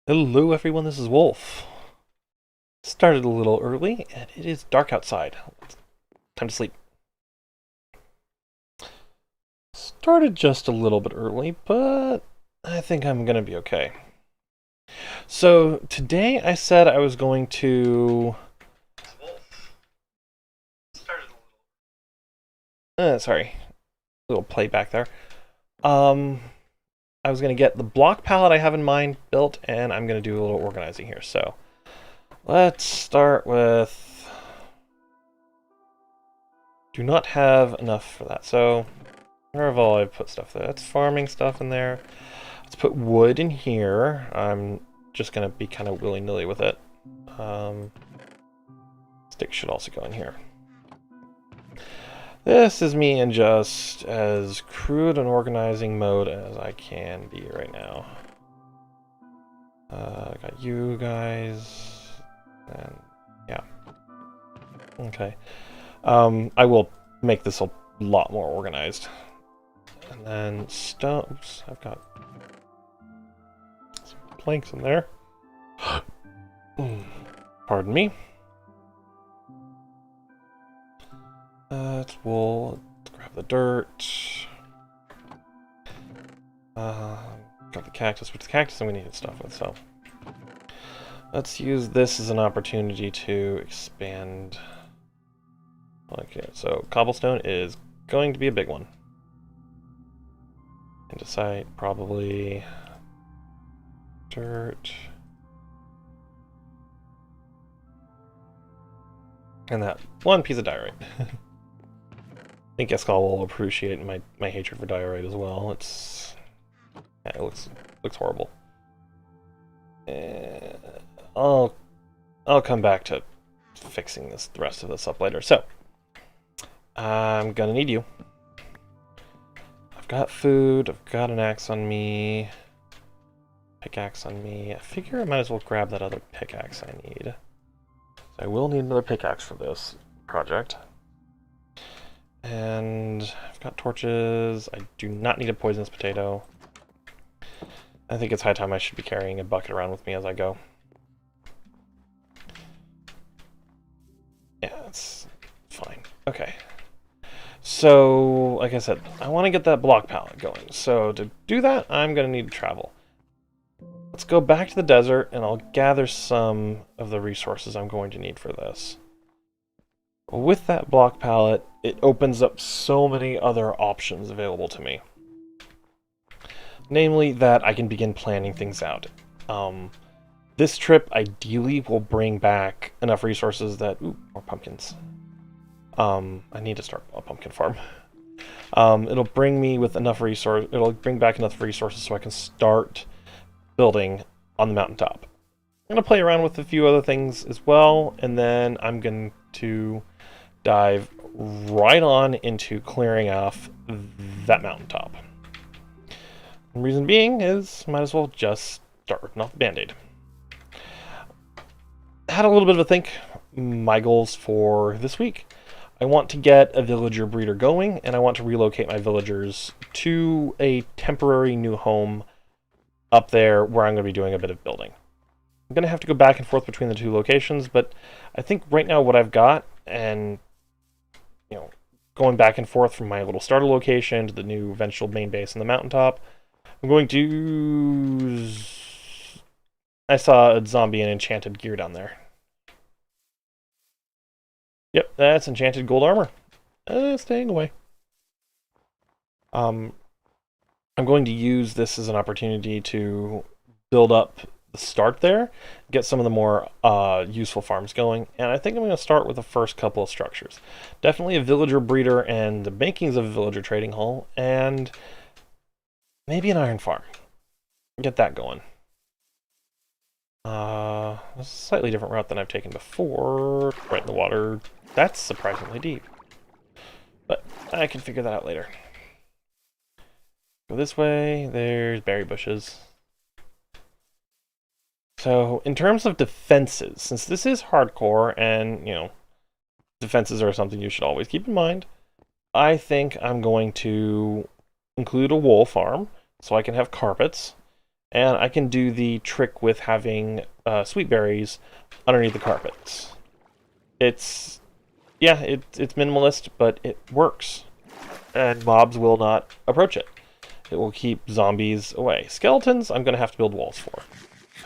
Hello everyone, this is Wolf. Started a little early, and it is dark outside. Time to sleep. Started just a little bit early, but I think I'm gonna be okay. So today I said I was going to... sorry, little playback there. I was gonna get the block palette I have in mind built, and I'm gonna do a little organizing here. So let's start with... Do not have enough for that. So where have all I put stuff there? That's farming stuff in there. Let's put wood in here. I'm just gonna be kind of willy-nilly with it. Sticks should also go in here. This is me in just as crude an organizing mode as I can be right now. I got you guys, and yeah. Okay. I will make this a lot more organized. And then stone. Oops, I've got some planks in there. Pardon me. It's wool. Let's grab the dirt. Got the cactus, which the cactus I'm gonna need stuff with, so let's use this as an opportunity to expand. Okay, so cobblestone is going to be a big one. Andesite, probably. Dirt. And that one piece of diorite. I think Escal will appreciate my hatred for diorite as well. Yeah, it looks horrible. I'll come back to fixing the rest of this up later. So I'm gonna need you. I've got food. I've got an axe on me. Pickaxe on me. I figure I might as well grab that other pickaxe I need. So I will need another pickaxe for this project. And I've got torches. I do not need a poisonous potato. I think it's high time I should be carrying a bucket around with me as I go. Yeah, that's fine. Okay. So, like I said, I want to get that block palette going. So to do that, I'm going to need to travel. Let's go back to the desert, and I'll gather some of the resources I'm going to need for this. With that block palette, it opens up so many other options available to me. Namely, that I can begin planning things out. This trip, ideally, will bring back enough resources that... Ooh, more pumpkins. I need to start a pumpkin farm. It'll bring me with enough resource. It'll bring back enough resources so I can start building on the mountaintop. I'm going to play around with a few other things as well, and then I'm going to dive right on into clearing off that mountaintop. The reason being is, might as well just start ripping off the band-aid. Had a little bit of a think. My goals for this week. I want to get a villager breeder going, and I want to relocate my villagers to a temporary new home up there where I'm going to be doing a bit of building. I'm going to have to go back and forth between the two locations, but I think right now what I've got, and going back and forth from my little starter location to the new eventual main base in the mountaintop, I'm going to... I saw a zombie and enchanted gear down there. Yep, that's enchanted gold armor. Staying away. I'm going to use this as an opportunity to build up the start there, get some of the more useful farms going, and I think I'm going to start with the first couple of structures. Definitely a villager breeder and the makings of a villager trading hall, and maybe an iron farm. Get that going. This is a slightly different route than I've taken before. Right in the water. That's surprisingly deep. But I can figure that out later. Go this way. There's berry bushes. So, in terms of defenses, since this is hardcore and, defenses are something you should always keep in mind, I think I'm going to include a wool farm so I can have carpets. And I can do the trick with having sweet berries underneath the carpets. It's, yeah, it's minimalist, but it works. And mobs will not approach it. It will keep zombies away. Skeletons, I'm going to have to build walls for.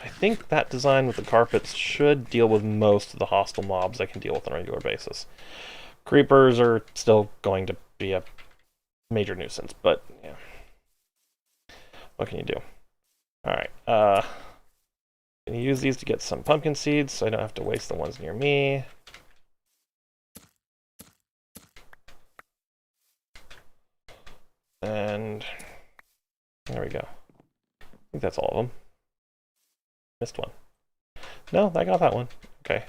I think that design with the carpets should deal with most of the hostile mobs I can deal with on a regular basis. Creepers are still going to be a major nuisance, but yeah. What can you do? Alright, can you use these to get some pumpkin seeds so I don't have to waste the ones near me. And there we go. I think that's all of them. Missed one. No, I got that one. Okay.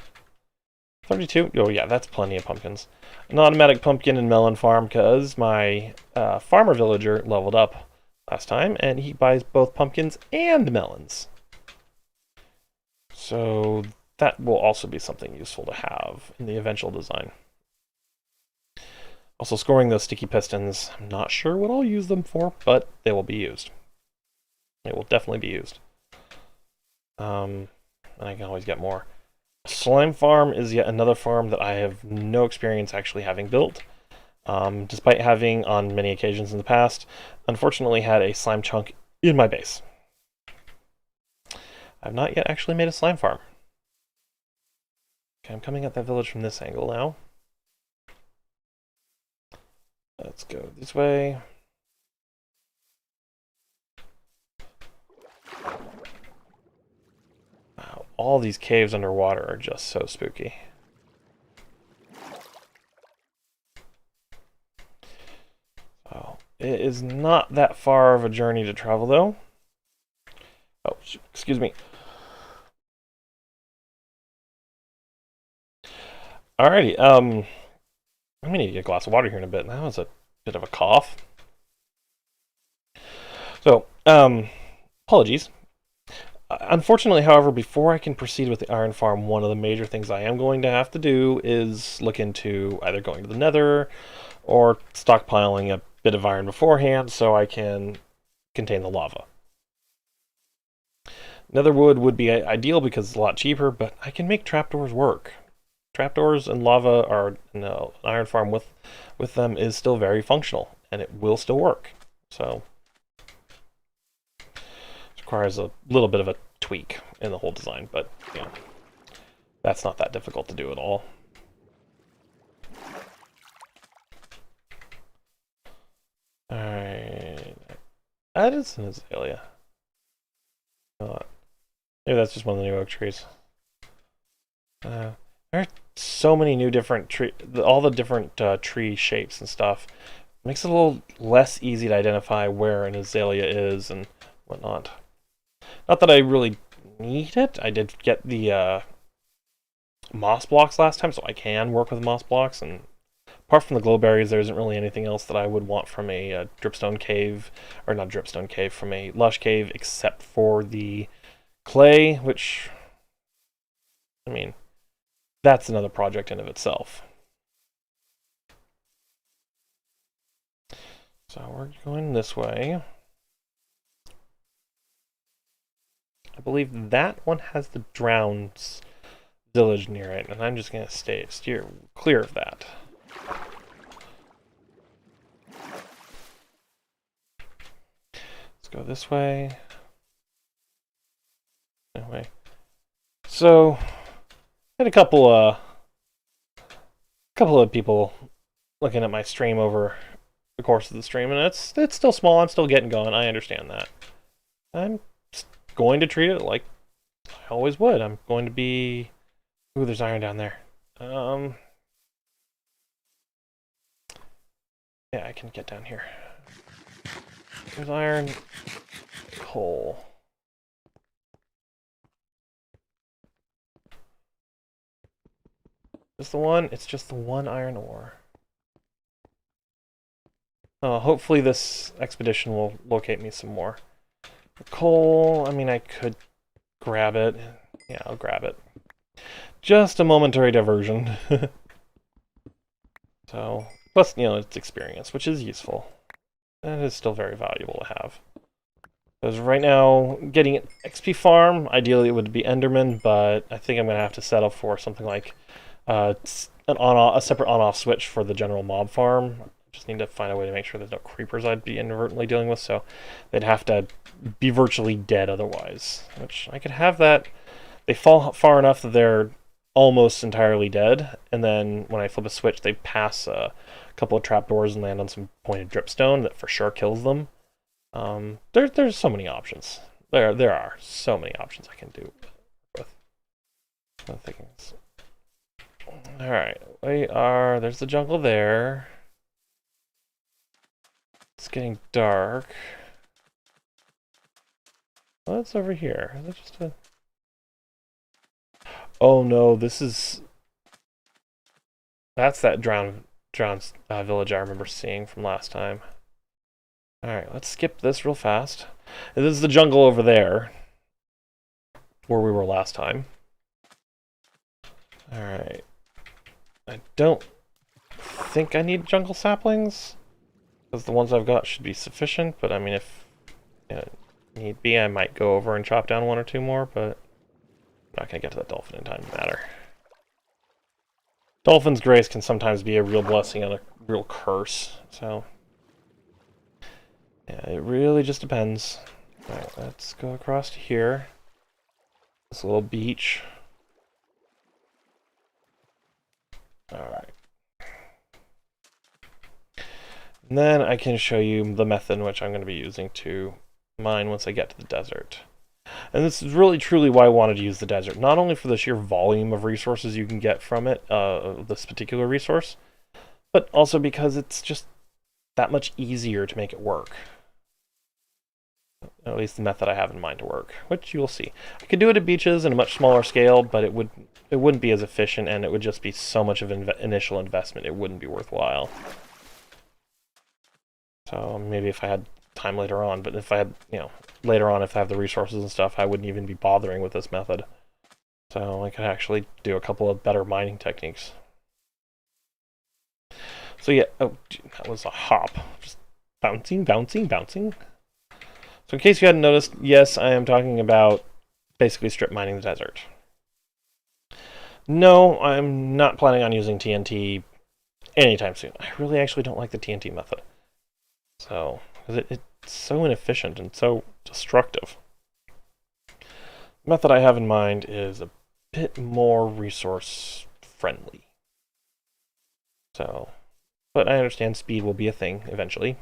32? Oh yeah, that's plenty of pumpkins. An automatic pumpkin and melon farm because my farmer villager leveled up last time and he buys both pumpkins and melons. So that will also be something useful to have in the eventual design. Also scoring those sticky pistons, I'm not sure what I'll use them for, but they will be used. They will definitely be used. And I can always get more. Slime farm is yet another farm that I have no experience actually having built. Despite having, on many occasions in the past, unfortunately had a slime chunk in my base. I've not yet actually made a slime farm. Okay, I'm coming at that village from this angle now. Let's go this way. Wow, all these caves underwater are just so spooky. Oh, it is not that far of a journey to travel, though. Oh, excuse me. Alrighty, I'm gonna need to get a glass of water here in a bit. That was a bit of a cough. So, apologies. Unfortunately, however, before I can proceed with the iron farm, one of the major things I am going to have to do is look into either going to the nether or stockpiling a bit of iron beforehand so I can contain the lava. Netherwood would be ideal because it's a lot cheaper, but I can make trapdoors work. Trapdoors and lava are, no, iron farm with them is still very functional, and it will still work. So it requires a little bit of a tweak in the whole design, but yeah, that's not that difficult to do at all. Alright, that is an azalea. Maybe that's just one of the new oak trees. There are so many new different all the different tree shapes and stuff. It makes it a little less easy to identify where an azalea is and whatnot. Not that I really need it. I did get the moss blocks last time, so I can work with moss blocks. And apart from the glowberries, there isn't really anything else that I would want from a dripstone cave, or not dripstone cave, from a lush cave, except for the clay, which, I mean, that's another project in of itself. So we're going this way. I believe that one has the Drowns village near it, and I'm just going to steer clear of that. Let's go this way. Anyway, so had a couple of people looking at my stream over the course of the stream, and it's still small. I'm still getting going. I understand that. I'm going to treat it like I always would. I'm going to be... Ooh, there's iron down there. Yeah, I can get down here. There's iron. Coal. Is this the one? It's just the one iron ore. Hopefully this expedition will locate me some more. Coal, I mean, I could grab it. Yeah, I'll grab it. Just a momentary diversion. So, plus, you know, it's experience, which is useful. And it is still very valuable to have. Because right now, getting an XP farm, ideally it would be Enderman, but I think I'm going to have to settle for something like a separate on-off switch for the general mob farm. Just need to find a way to make sure there's no creepers I'd be inadvertently dealing with, so they'd have to be virtually dead otherwise. Which, I could have that. They fall far enough that they're almost entirely dead, and then when I flip a switch, they pass a couple of trapdoors and land on some pointed dripstone that for sure kills them. There's so many options. There are so many options I can do with things. Alright, there's the jungle there. It's getting dark. What's over here? Is it just a... Oh no, that's that drowned village I remember seeing from last time. Alright, let's skip this real fast. This is the jungle over there, where we were last time. Alright. I don't think I need jungle saplings, because the ones I've got should be sufficient, but I mean, if need be, I might go over and chop down one or two more, but I'm not going to get to that dolphin in time to matter. Dolphin's grace can sometimes be a real blessing and a real curse, so... yeah, it really just depends. Alright, let's go across to here. This little beach. Alright. And then I can show you the method in which I'm going to be using to mine once I get to the desert. And this is really truly why I wanted to use the desert. Not only for the sheer volume of resources you can get from it, this particular resource, but also because it's just that much easier to make it work. At least the method I have in mind to work, which you will see. I could do it at beaches in a much smaller scale, but it wouldn't be as efficient, and it would just be so much of an initial investment, it wouldn't be worthwhile. So maybe if I had time later on, but if I had, later on, if I have the resources and stuff, I wouldn't even be bothering with this method. So I could actually do a couple of better mining techniques. So yeah, oh, that was a hop. Just bouncing, bouncing, bouncing. So in case you hadn't noticed, yes, I am talking about basically strip mining the desert. No, I'm not planning on using TNT anytime soon. I really actually don't like the TNT method. So, because it's so inefficient and so destructive. The method I have in mind is a bit more resource friendly. So, but I understand speed will be a thing eventually.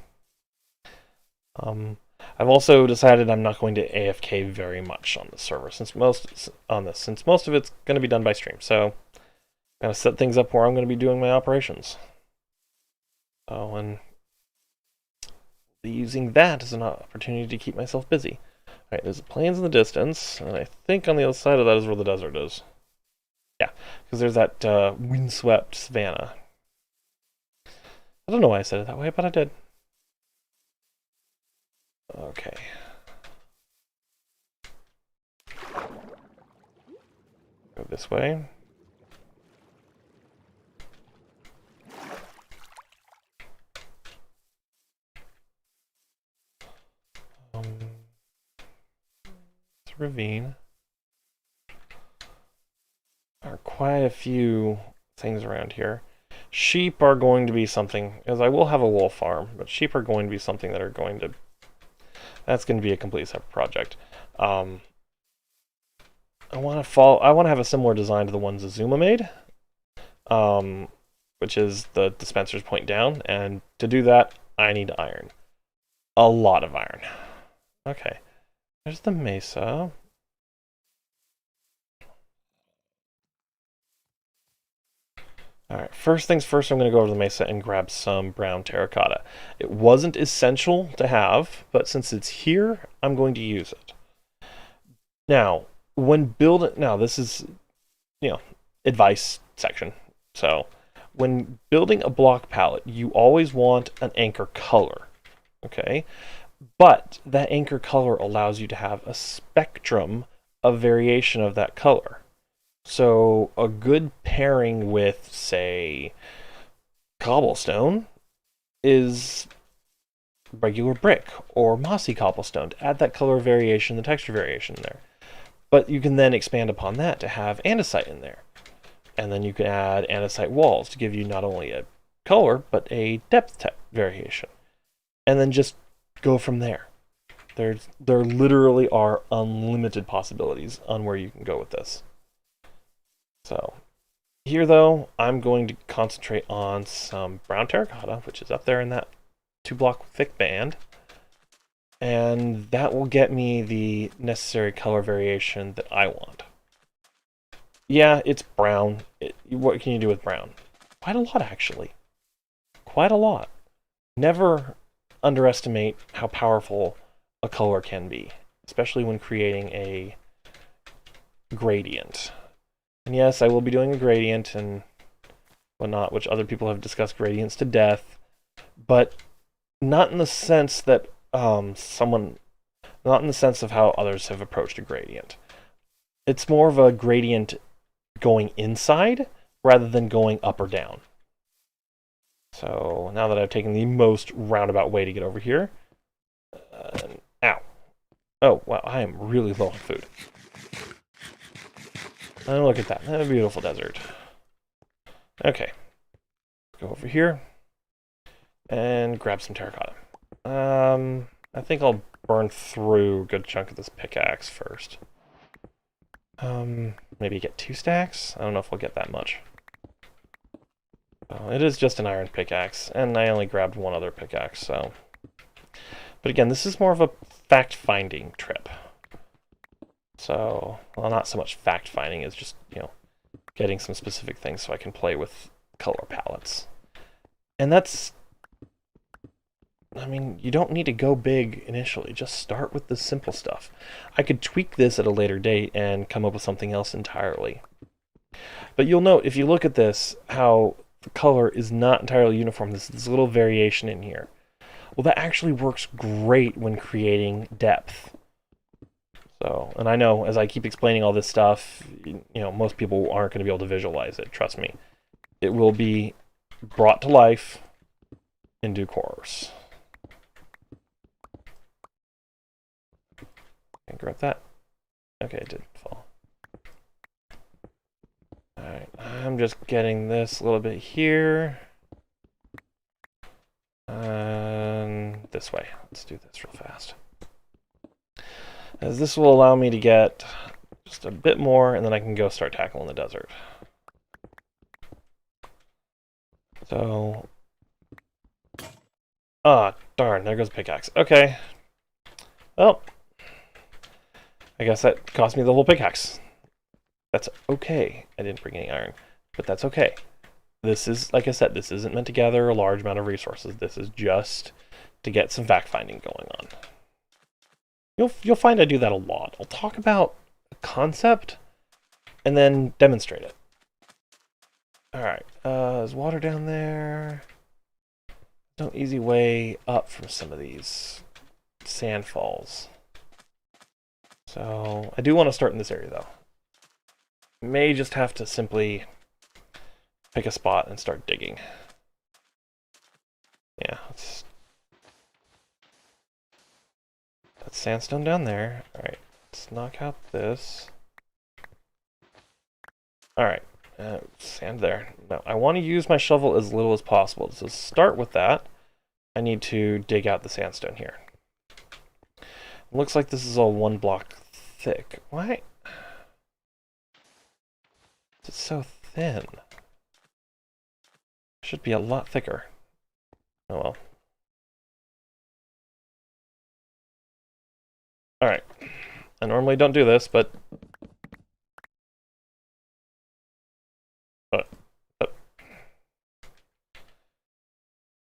I've also decided I'm not going to AFK very much on this server since most of it's going to be done by stream. So I'm going to set things up where I'm going to be doing my operations. Oh, and using that as an opportunity to keep myself busy. All right, there's the plains in the distance, and I think on the other side of that is where the desert is. Yeah, because there's that windswept savanna. I don't know why I said it that way, but I did. Okay. Go this way. It's a ravine. There are quite a few things around here. Sheep are going to be something, as I will have a wool farm, but sheep are going to be something that are going to... That's going to be a complete separate project. I want to have a similar design to the ones Azuma made, which is the dispensers point down, and to do that, I need iron. A lot of iron. Okay, there's the mesa. Alright, first things first, I'm going to go over to the mesa and grab some brown terracotta. It wasn't essential to have, but since it's here, I'm going to use it. Now, this is, advice section. So, when building a block palette, you always want an anchor color, okay? But that anchor color allows you to have a spectrum of variation of that color. So a good pairing with, say, cobblestone is regular brick or mossy cobblestone to add that color variation, the texture variation in there. But you can then expand upon that to have andesite in there. And then you can add andesite walls to give you not only a color, but a depth variation. And then just go from there. There literally are unlimited possibilities on where you can go with this. So here, though, I'm going to concentrate on some brown terracotta, which is up there in that 2-block thick band. And that will get me the necessary color variation that I want. Yeah, it's brown. What can you do with brown? Quite a lot, actually. Quite a lot. Never underestimate how powerful a color can be, especially when creating a gradient. And yes, I will be doing a gradient and whatnot, which other people have discussed gradients to death, but not in the sense that not in the sense of how others have approached a gradient. It's more of a gradient going inside rather than going up or down. So now that I've taken the most roundabout way to get over here, ow. Oh, wow, I am really low on food. And look at that, a beautiful desert. Okay, go over here and grab some terracotta. I think I'll burn through a good chunk of this pickaxe first. Maybe get 2 stacks? I don't know if we'll get that much. Well, it is just an iron pickaxe, and I only grabbed one other pickaxe, so... But again, this is more of a fact-finding trip. So, well, not so much fact-finding as just, getting some specific things so I can play with color palettes. And that's... I mean, you don't need to go big initially. Just start with the simple stuff. I could tweak this at a later date and come up with something else entirely. But you'll note, if you look at this, how the color is not entirely uniform. There's this little variation in here. Well, that actually works great when creating depth. So, and I know, as I keep explaining all this stuff, most people aren't going to be able to visualize it. Trust me. It will be brought to life in due course. Can I grab that? Okay, it did fall. Alright, I'm just getting this a little bit here. And this way. Let's do this real fast. As this will allow me to get just a bit more, and then I can go start tackling the desert. So... Ah, darn, there goes the pickaxe. Okay. Well, I guess that cost me the whole pickaxe. That's okay. I didn't bring any iron, but that's okay. This is, like I said, this isn't meant to gather a large amount of resources. This is just to get some fact-finding going on. You'll find I do that a lot. I'll talk about a concept and then demonstrate it. Alright, there's water down there. No easy way up from some of these sand falls. So, I do want to start in this area, though. May just have to simply pick a spot and start digging. Yeah, that's sandstone down there. Alright, let's knock out this. Alright, sand there. Now, I want to use my shovel as little as possible. So, to start with that, I need to dig out the sandstone here. It looks like this is all 1 block thick. Why? It's so thin. It should be a lot thicker. Oh well. Alright. I normally don't do this, but...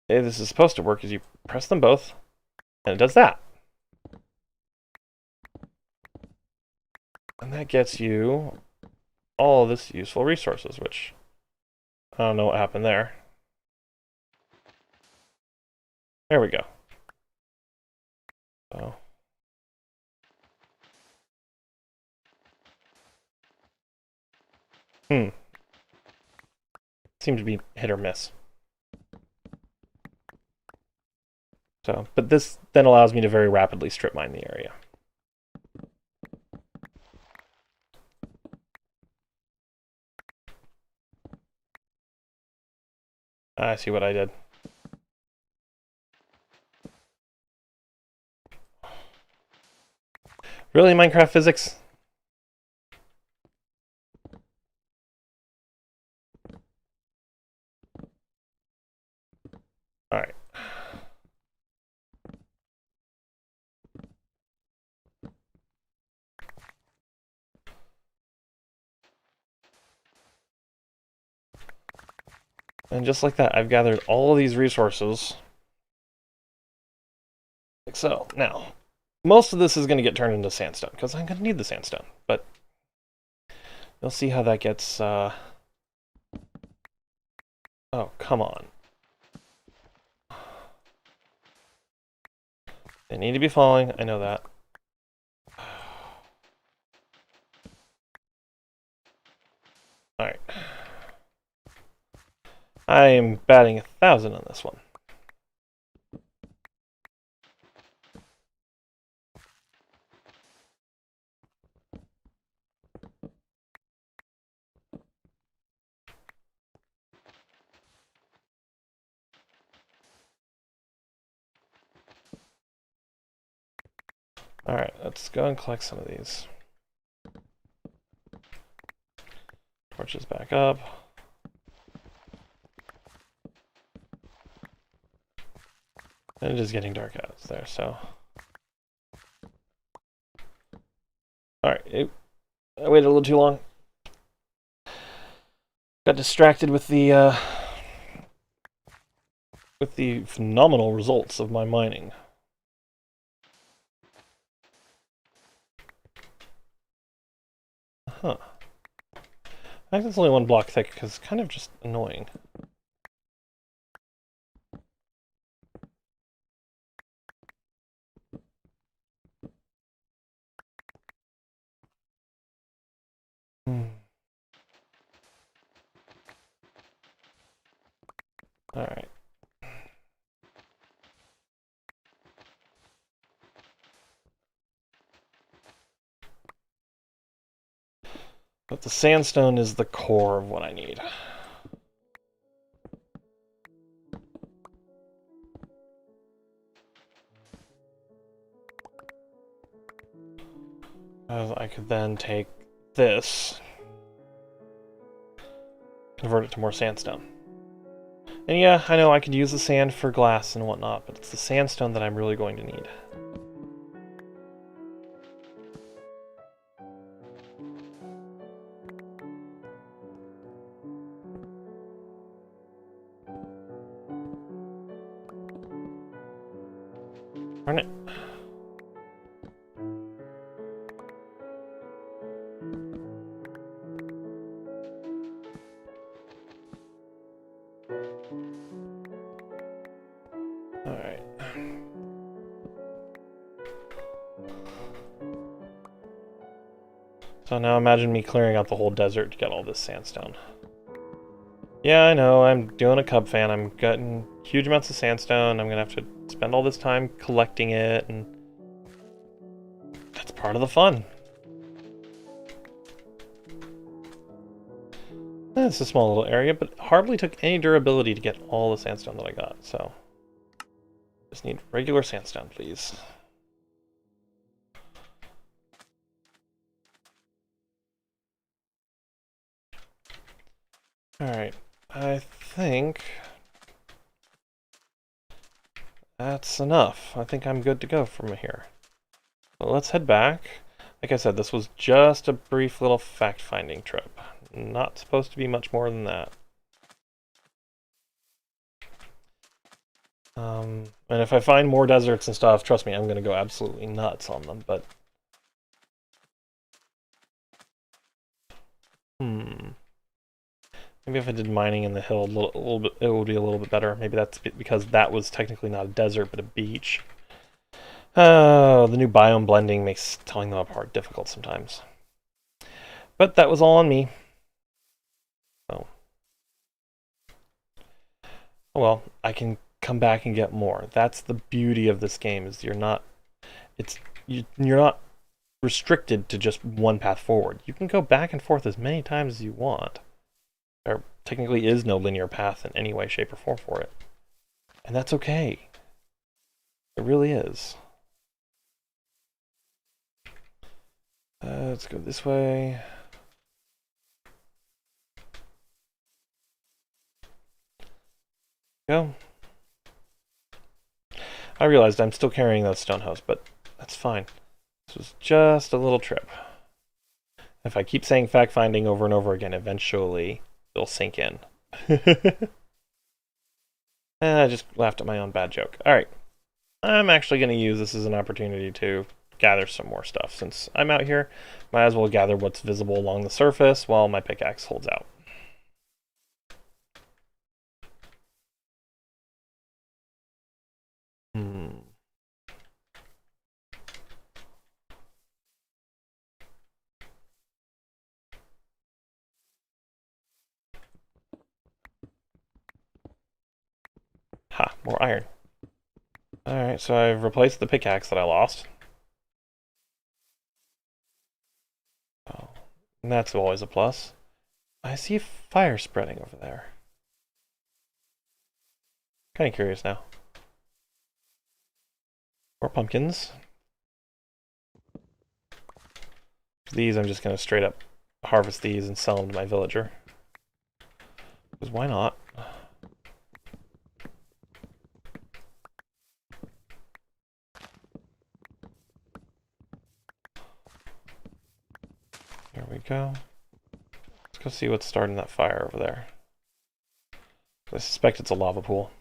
Hey, this is supposed to work is you press them both, and it does that. And that gets you all this useful resources, which I don't know what happened there. There we go. So. Seems to be hit or miss. So, but this then allows me to very rapidly strip mine the area. I see what I did. Really, Minecraft physics? Alright. And just like that, I've gathered all of these resources. Like so. Now, most of this is going to get turned into sandstone, because I'm going to need the sandstone. But you'll see how that gets... Oh, come on. They need to be falling, I know that. Alright. I am batting 1,000 on this one. Alright, let's go and collect some of these. Torches back up. And it is getting dark out there, so... Alright, I waited a little too long. Got distracted with the phenomenal results of my mining. Huh. I think it's only one block thick because it's kind of just annoying. Alright. But the sandstone is the core of what I need. I could then take this, convert it to more sandstone. And yeah, I know I could use the sand for glass and whatnot, but it's the sandstone that I'm really going to need. Darn it. Alright. So now imagine me clearing out the whole desert to get all this sandstone. Yeah, I know, I'm doing a cub fan. I'm getting huge amounts of sandstone. I'm gonna have to spend all this time collecting it, and that's part of the fun. It's a small little area, but it hardly took any durability to get all the sandstone that I got, so... Just need regular sandstone, please. Alright, I think... that's enough. I think I'm good to go from here. Well, let's head back. Like I said, this was just a brief little fact-finding trip. Not supposed to be much more than that. And if I find more deserts and stuff, trust me, I'm going to go absolutely nuts on them, but... Maybe if I did mining in the hill a little bit, it would be a little bit better. Maybe that's because that was technically not a desert, but a beach. Oh, the new biome blending makes telling them apart difficult sometimes. But that was all on me. So. Oh well, I can come back and get more. That's the beauty of this game, is you're not restricted to just one path forward. You can go back and forth as many times as you want. There technically is no linear path in any way, shape, or form for it. And that's okay. It really is. Let's go this way. Go. I realized I'm still carrying that stone hose, but that's fine. This was just a little trip. If I keep saying fact-finding over and over again, eventually it'll sink in. And I just laughed at my own bad joke. Alright. I'm actually going to use this as an opportunity to gather some more stuff. Since I'm out here, might as well gather what's visible along the surface while my pickaxe holds out. Ha, more iron. Alright, so I've replaced the pickaxe that I lost. Oh, and that's always a plus. I see fire spreading over there. Kind of curious now. More pumpkins. These I'm just going to straight up harvest these and sell them to my villager. Because why not? There we go. Let's go see what's starting that fire over there. I suspect it's a lava pool.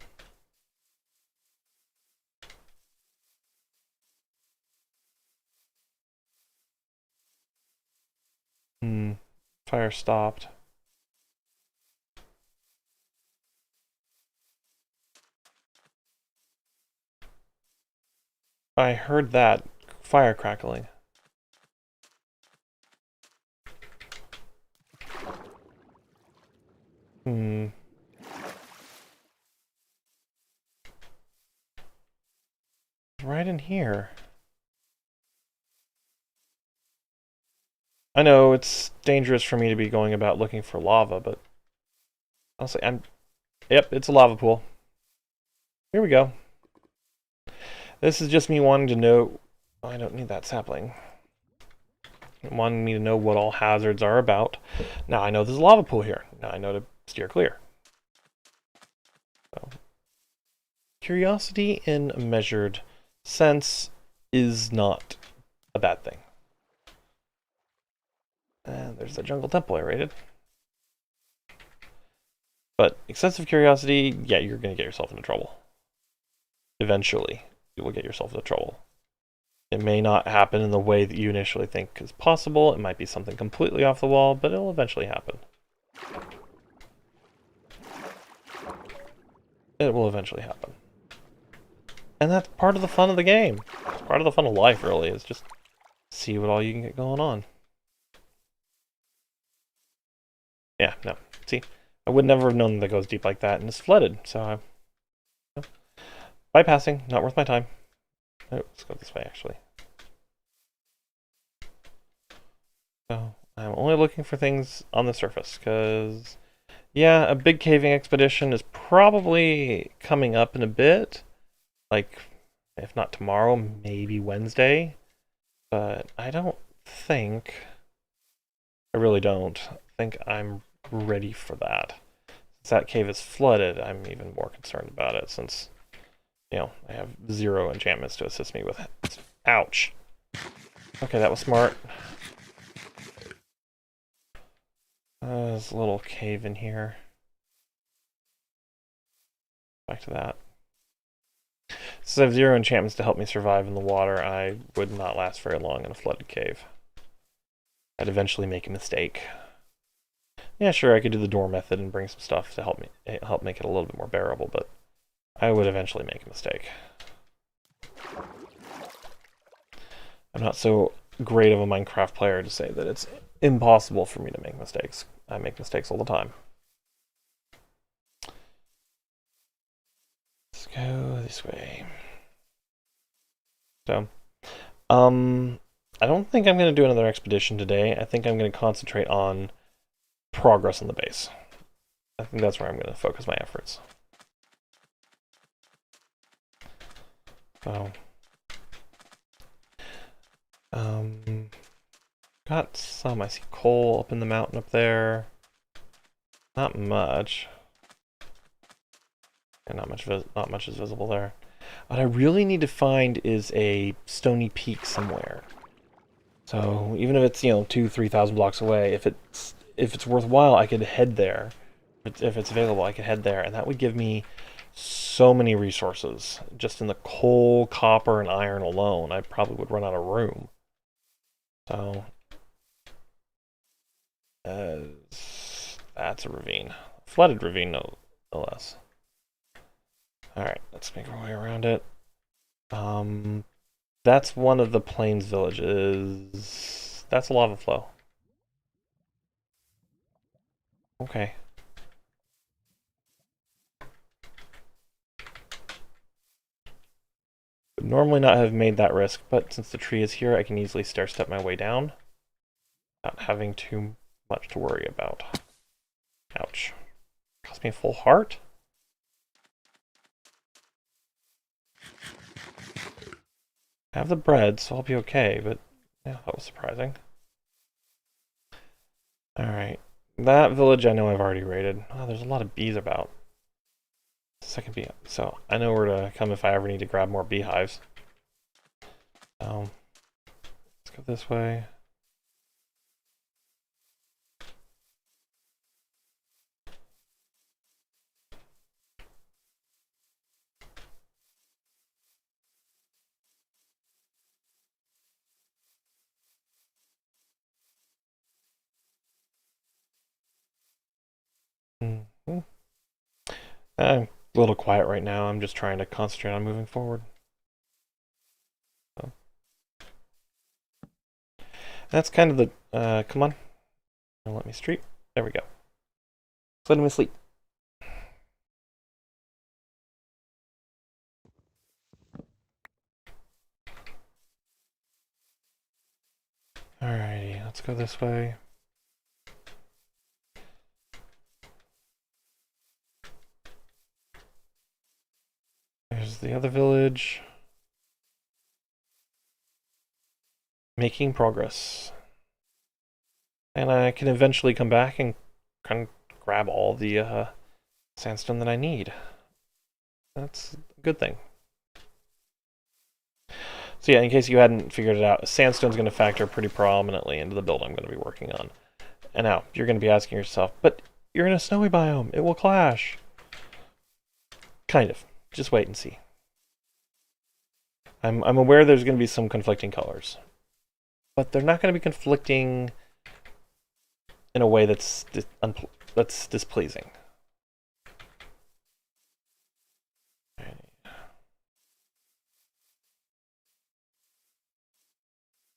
Fire stopped. I heard that fire crackling. Right in here. I know it's dangerous for me to be going about looking for lava, but honestly, yep, it's a lava pool. Here we go. This is just me wanting to know. Oh, I don't need that sapling. Wanting me to know what all hazards are about. Now I know there's a lava pool here. Now I know to steer clear. So, curiosity in a measured sense is not a bad thing. And there's the jungle temple I raided. But excessive curiosity, yeah, you're going to get yourself into trouble. Eventually, you will get yourself into trouble. It may not happen in the way that you initially think is possible. It might be something completely off the wall, but it'll eventually happen. It will eventually happen. And that's part of the fun of the game. It's part of the fun of life, really, is just see what all you can get going on. Yeah, no. See, I would never have known that it goes deep like that, and it's flooded, so bypassing, not worth my time. Oh, let's go this way, actually. So, I'm only looking for things on the surface, because, yeah, a big caving expedition is probably coming up in a bit. Like, if not tomorrow, maybe Wednesday. But I don't think... I really don't think I'm ready for that. Since that cave is flooded, I'm even more concerned about it, since, you know, I have 0 enchantments to assist me with it. Ouch. Okay, that was smart. There's a little cave in here. Back to that. Since I have 0 enchantments to help me survive in the water, I would not last very long in a flooded cave. I'd eventually make a mistake. Yeah, sure, I could do the door method and bring some stuff to help make it a little bit more bearable, but I would eventually make a mistake. I'm not so great of a Minecraft player to say that it's impossible for me to make mistakes. I make mistakes all the time. Let's go this way. So, I don't think I'm going to do another expedition today. I think I'm going to concentrate on progress on the base. I think that's where I'm going to focus my efforts. So, got some. I see coal up in the mountain up there. Not much. And not much is visible there. What I really need to find is a stony peak somewhere. So even if it's 2,000-3,000 blocks away, if it's worthwhile, I could head there. If it's available, I could head there, and that would give me so many resources just in the coal, copper, and iron alone. I probably would run out of room. So that's a ravine, flooded ravine, no less. All right, let's make our way around it. That's one of the plains villages. That's a lava flow. Okay. Would normally not have made that risk, but since the tree is here, I can easily stair-step my way down, not having too much to worry about. Ouch. Cost me a full heart? I have the bread, so I'll be okay, but yeah, that was surprising. Alright. That village I know I've already raided. Oh, there's a lot of bees about. Second bee. So I know where to come if I ever need to grab more beehives. Let's go this way. Mm-hmm. I'm a little quiet right now. I'm just trying to concentrate on moving forward. So. That's kind of the... come on. Don't let me streak. There we go. Let him asleep. Alrighty, let's go this way. There's the other village. Making progress. And I can eventually come back and kind of grab all the sandstone that I need. That's a good thing. So yeah, in case you hadn't figured it out, sandstone's going to factor pretty prominently into the build I'm going to be working on. And now, you're going to be asking yourself, but you're in a snowy biome, it will clash. Kind of. Just wait and see. I'm aware there's going to be some conflicting colors. But they're not going to be conflicting in a way that's displeasing.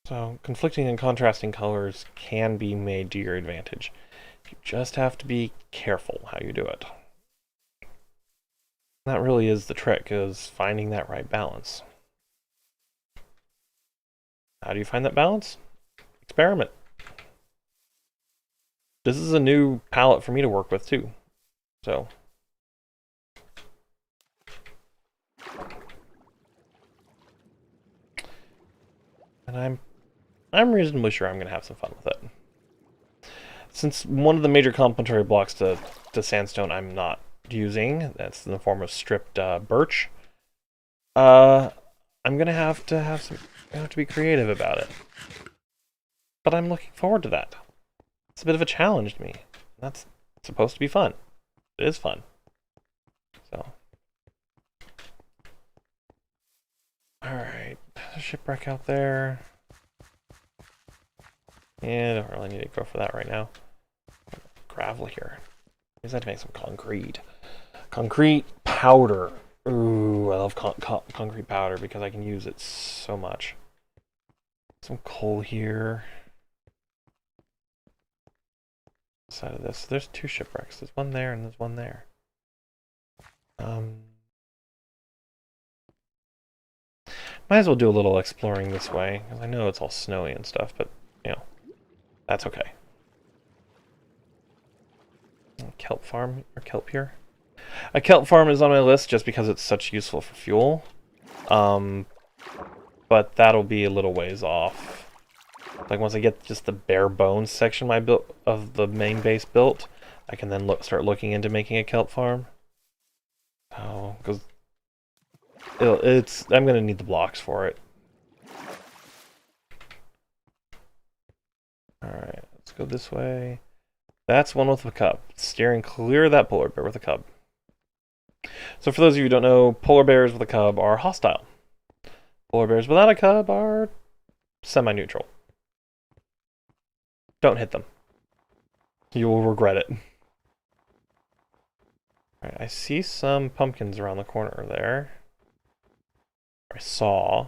So, conflicting and contrasting colors can be made to your advantage. You just have to be careful how you do it. That really is the trick, is finding that right balance. How do you find that balance? Experiment. This is a new palette for me to work with too. So and I'm reasonably sure I'm going to have some fun with it. Since one of the major complementary blocks to sandstone I'm not using, that's in the form of stripped birch, I'm going to have to be creative about it. But I'm looking forward to that. It's a bit of a challenge to me. That's supposed to be fun. It is fun. So. Alright, there's a shipwreck out there. Yeah, I don't really need to go for that right now. Gravel here. I guess I have to make some concrete. Concrete powder. Ooh, I love concrete powder because I can use it so much. Some coal here. Side of this. There's two shipwrecks. There's one there and there's one there. Might as well do a little exploring this way, because I know it's all snowy and stuff, but, you know, that's okay. Kelp farm, or kelp here? A kelp farm is on my list just because it's such useful for fuel. But that'll be a little ways off. Like once I get just the bare bones section of the main base built, I can then start looking into making a kelp farm. Oh, because I'm gonna need the blocks for it. Alright, let's go this way. That's one with a cub. Steering clear of that polar bear with a cub. So for those of you who don't know, polar bears with a cub are hostile. Polar bears without a cub are semi-neutral. Don't hit them. You will regret it. Alright, I see some pumpkins around the corner there. I saw.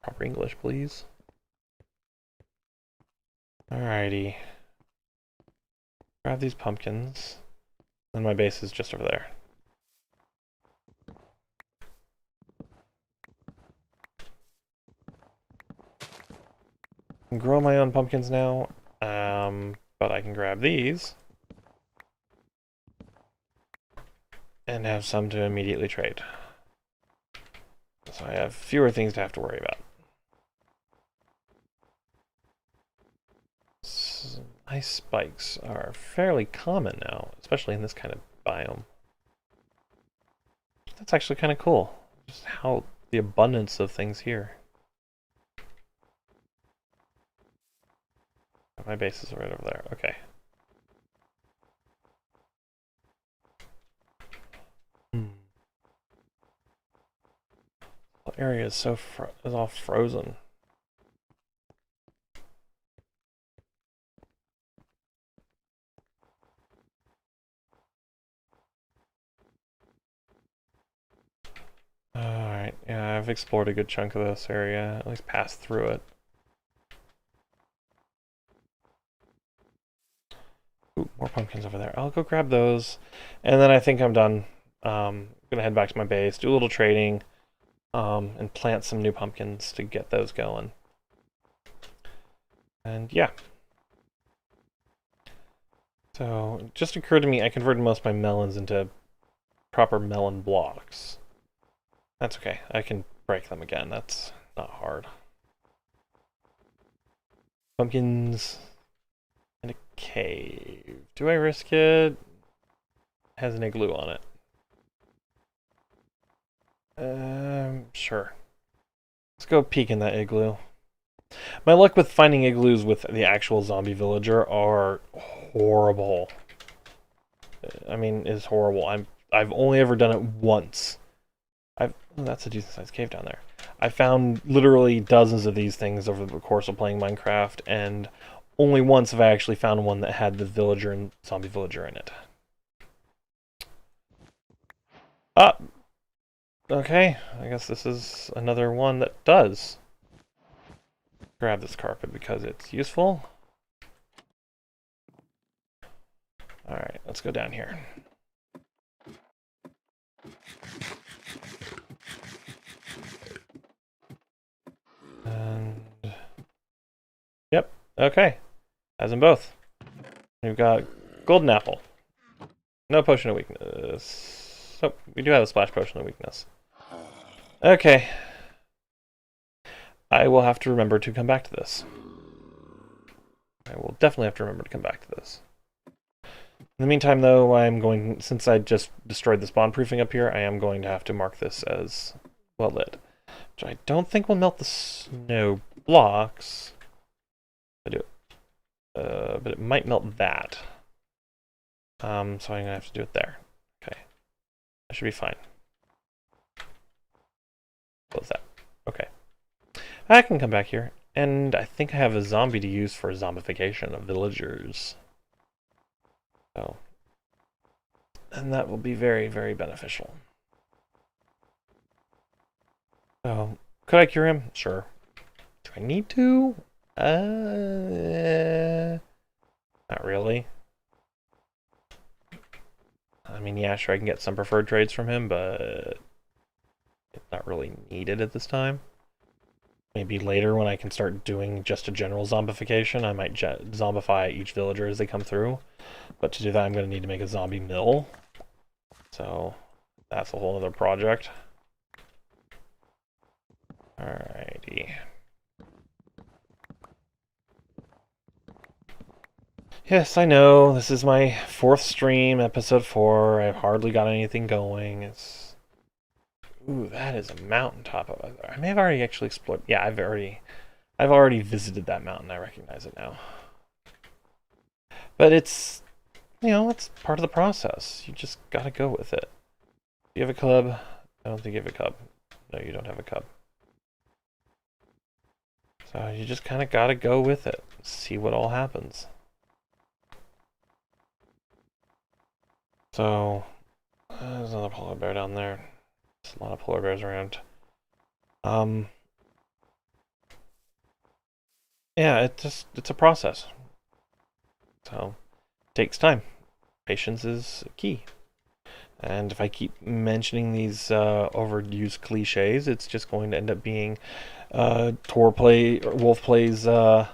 Proper English, please. Alrighty. Grab these pumpkins. And my base is just over there. I can grow my own pumpkins now, but I can grab these and have some to immediately trade. So I have fewer things to have to worry about. Ice spikes are fairly common now, especially in this kind of biome. That's actually kind of cool, just how the abundance of things here. My base is right over there. Okay. The area is is all frozen. Alright, yeah, I've explored a good chunk of this area, at least passed through it. Ooh, more pumpkins over there. I'll go grab those, and then I think I'm done. I'm gonna head back to my base, do a little trading, and plant some new pumpkins to get those going. And yeah. So, it just occurred to me I converted most of my melons into proper melon blocks. That's okay. I can break them again. That's not hard. Pumpkins in a cave. Do I risk it? Has an igloo on it. Sure. Let's go peek in that igloo. My luck with finding igloos with the actual zombie villager are horrible. I mean, is horrible. I've only ever done it once. That's a decent sized cave down there. I found literally dozens of these things over the course of playing Minecraft, and only once have I actually found one that had the villager and zombie villager in it. Ah! Okay, I guess this is another one that does. Grab this carpet because it's useful. Alright, let's go down here. And yep, okay. Has them both. We've got golden apple. No potion of weakness. Oh, we do have a splash potion of weakness. Okay. I will have to remember to come back to this. I will definitely have to remember to come back to this. In the meantime, though, since I just destroyed the spawn proofing up here, I am going to have to mark this as well lit. Which I don't think will melt the snow blocks. I do. But it might melt that. So I'm going to have to do it there. Okay. That should be fine. Close that. Okay. I can come back here. And I think I have a zombie to use for zombification of villagers. So. And that will be very, very beneficial. So, could I cure him? Sure. Do I need to? Not really. I mean, yeah, sure, I can get some preferred trades from him, but it's not really needed at this time. maybe later when I can start doing just a general zombification, I might zombify each villager as they come through. But to do that, I'm going to need to make a zombie mill. So that's a whole other project. Alrighty. Yes, I know. This is my 4th stream, episode 4. I've hardly got anything going. It's... Ooh, that is a mountaintop. I may have already actually explored... Yeah, I've already visited that mountain. I recognize it now. But it's... You know, it's part of the process. You just gotta go with it. Do you have a cub? I don't think you have a cub. No, you don't have a cub. So you just kind of gotta go with it. See what all happens. So, there's another polar bear down there. There's a lot of polar bears around. Yeah, it's a process. So, it takes time. Patience is key. And if I keep mentioning these overused cliches, it's just going to end up being Wolf plays Minecraft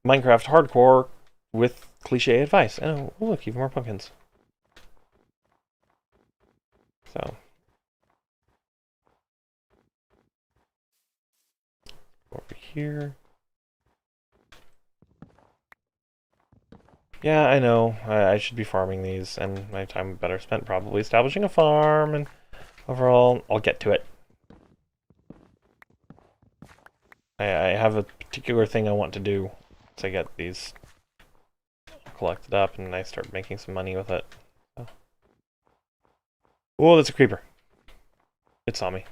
hardcore with cliche advice. Oh, look, even more pumpkins. So, over here. Yeah, I know. I should be farming these, and my time better spent probably establishing a farm, and overall, I'll get to it. I have a particular thing I want to do to get these collected up, and I start making some money with it. So. Oh, that's a creeper. It saw me.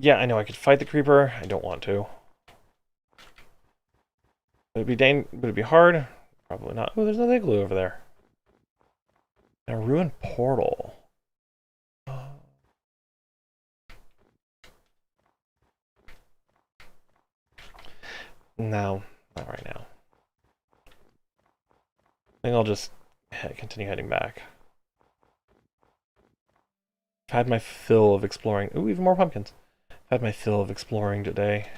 Yeah, I know I could fight the creeper. I don't want to. Would it be hard? Probably not. Oh, there's another igloo over there. And a ruined portal. No, not right now. I think I'll just continue heading back. I've had my fill of exploring. Ooh, even more pumpkins. I've had my fill of exploring today.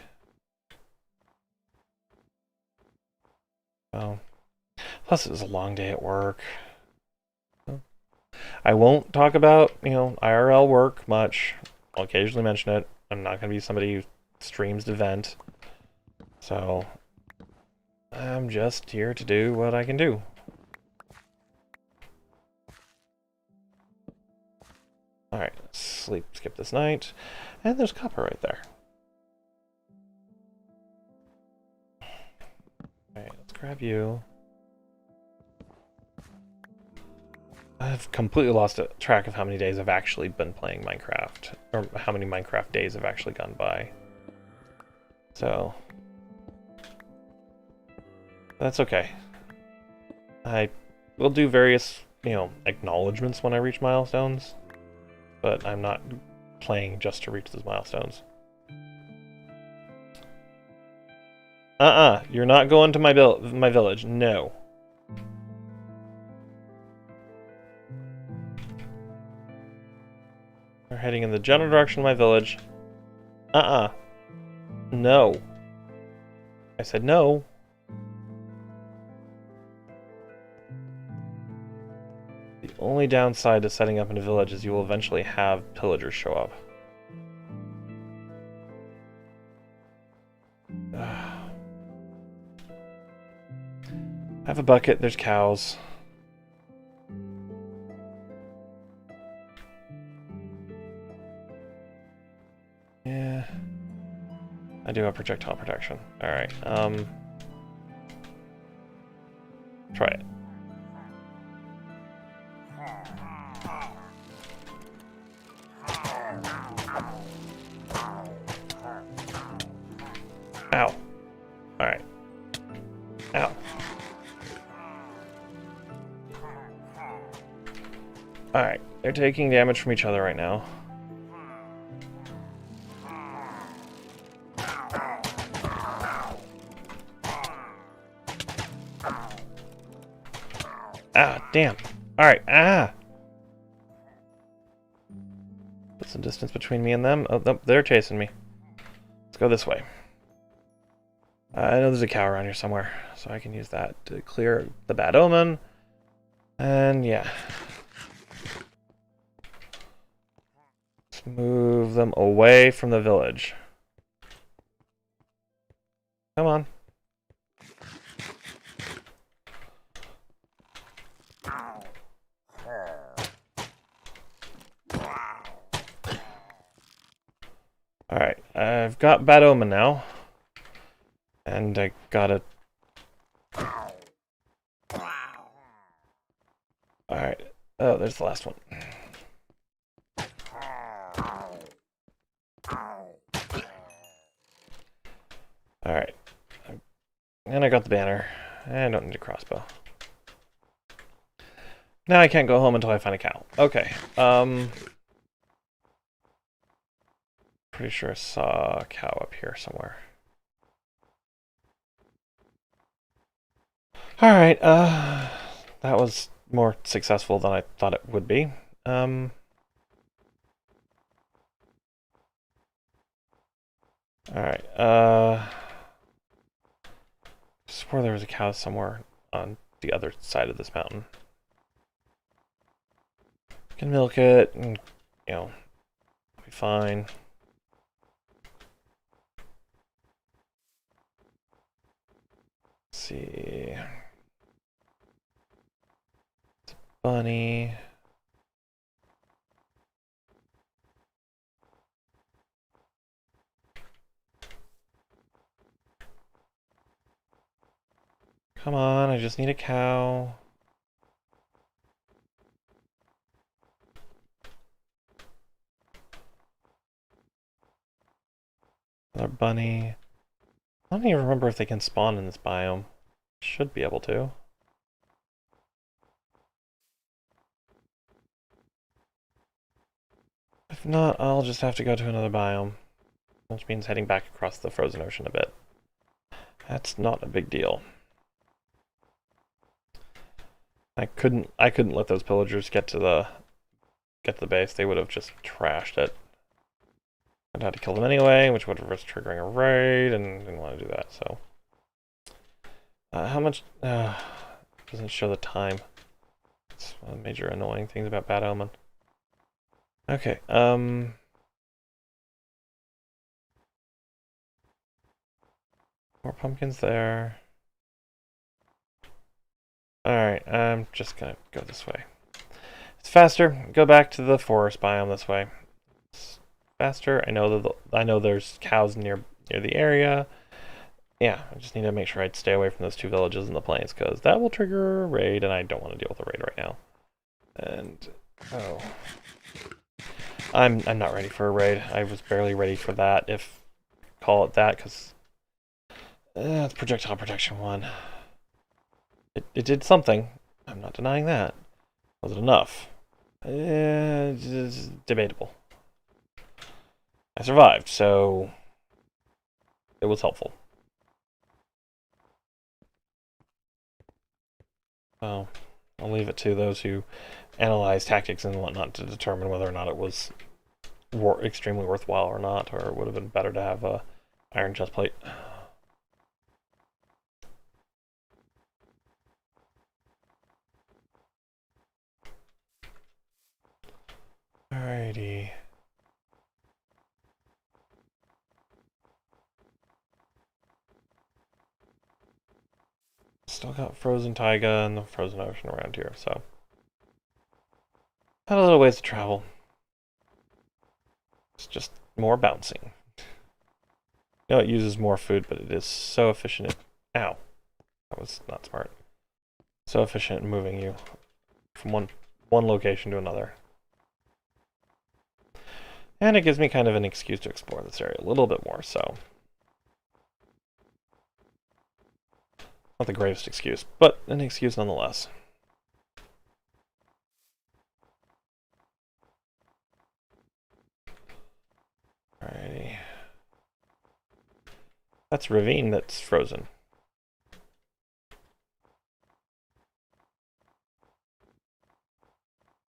Oh. Plus, it was a long day at work. I won't talk about, IRL work much. I'll occasionally mention it. I'm not going to be somebody who streams to vent. So, I'm just here to do what I can do. Alright, let's skip this night. And there's copper right there. Alright, let's grab you. I've completely lost track of how many days I've actually been playing Minecraft. Or how many Minecraft days have actually gone by. So... that's okay. I will do various, acknowledgements when I reach milestones. But I'm not playing just to reach those milestones. You're not going to my village. No. We're heading in the general direction of my village. No. I said no. The only downside to setting up in a village is you will eventually have pillagers show up. I have a bucket, there's cows. Yeah. I do have projectile protection. Alright, try it. Ow. Alright. Ow. Alright, they're taking damage from each other right now. Ah, damn. Alright, Put some distance between me and them. Oh, nope, they're chasing me. Let's go this way. I know there's a cow around here somewhere, so I can use that to clear the bad omen. And yeah. Let's move them away from the village. Come on. Alright, I've got bad omen now. And I gotta... Alright. Oh, there's the last one. Alright. And I got the banner. I don't need a crossbow. Now I can't go home until I find a cow. Okay. Pretty sure I saw a cow up here somewhere. Alright, that was more successful than I thought it would be. Alright, I swore there was a cow somewhere on the other side of this mountain. Can milk it, and, you know, be fine. Let's see. It's a bunny. Come on, I just need a cow. Another bunny. I don't even remember if they can spawn in this biome. Should be able to. If not, I'll just have to go to another biome. Which means heading back across the frozen ocean a bit. That's not a big deal. I couldn't let those pillagers get to the base. They would have just trashed it. I'd had to kill them anyway, which would have risked triggering a raid, and didn't want to do that, so. How much... doesn't show the time. It's one of the major annoying things about Bad Omen. Okay, more pumpkins there. Alright, I'm just gonna go this way. It's faster. Go back to the forest biome this way. It's faster. I know there's cows near the area. Yeah, I just need to make sure I stay away from those two villages in the plains, because that will trigger a raid, and I don't want to deal with a raid right now. And oh, I'm not ready for a raid. I was barely ready for that, if call it that, because it's projectile protection 1. It did something. I'm not denying that. Was it enough? It's debatable. I survived, so it was helpful. Well, I'll leave it to those who analyze tactics and whatnot to determine whether or not it was extremely worthwhile or not, or it would have been better to have a iron chest plate. Alrighty. Still got frozen taiga and the frozen ocean around here, so. Had a little ways to travel. It's just more bouncing. You know, it uses more food, but it is so efficient. Ow. That was not smart. So efficient in moving you from one location to another. And it gives me kind of an excuse to explore this area a little bit more, so. Not the greatest excuse, but an excuse nonetheless. Alrighty. That's ravine that's frozen.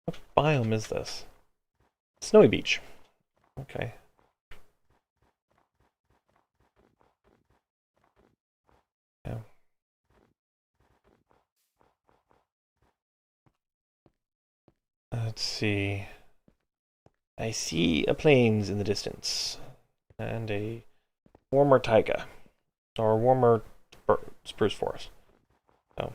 What biome is this? Snowy Beach. Okay. Yeah. Let's see. I see a plains in the distance. And a warmer taiga. Or warmer spruce forest. So.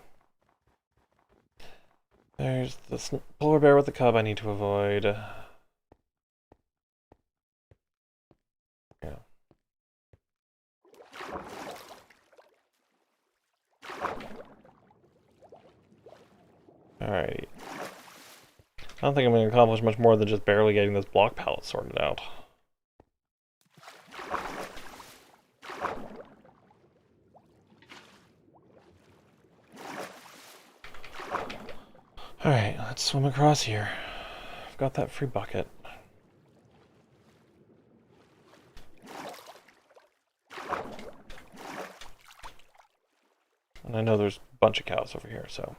There's the polar bear with the cub I need to avoid. Yeah. Alrighty. I don't think I'm going to accomplish much more than just barely getting this block palette sorted out. Alright, let's swim across here. I've got that free bucket. And I know there's a bunch of cows over here, so...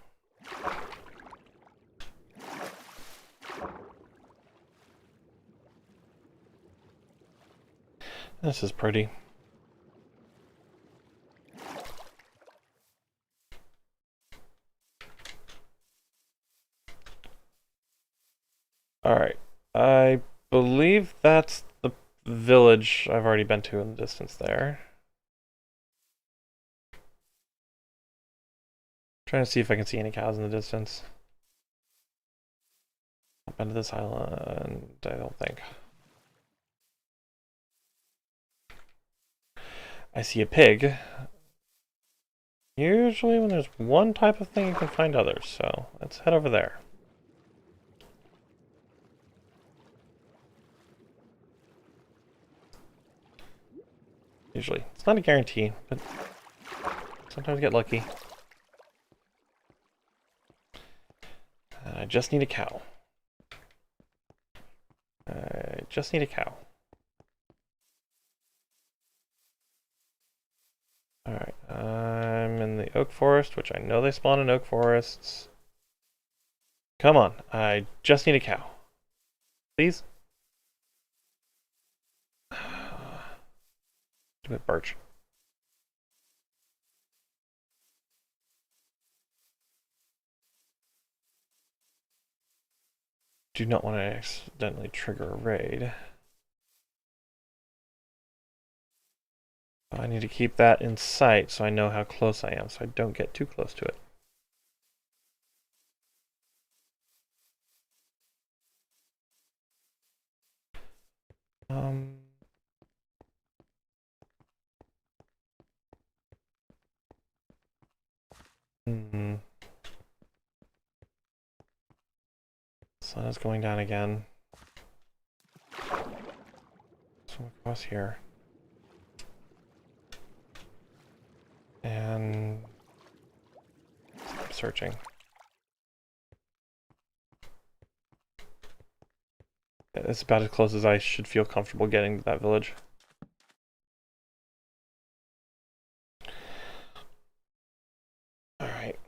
This is pretty. Alright. I believe that's the village I've already been to in the distance there. Trying to see if I can see any cows in the distance. I've been to this island, I don't think. I see a pig. Usually when there's one type of thing, you can find others, so let's head over there. Usually. It's not a guarantee, but sometimes I get lucky. I just need a cow. I just need a cow. Alright, I'm in the oak forest, which I know they spawn in oak forests. Come on, I just need a cow. Please? Do it, birch. Do not want to accidentally trigger a raid. I need to keep that in sight so I know how close I am, so I don't get too close to it. Sun is going down again. Swim across here. And I'm searching. It's about as close as I should feel comfortable getting to that village. Alright.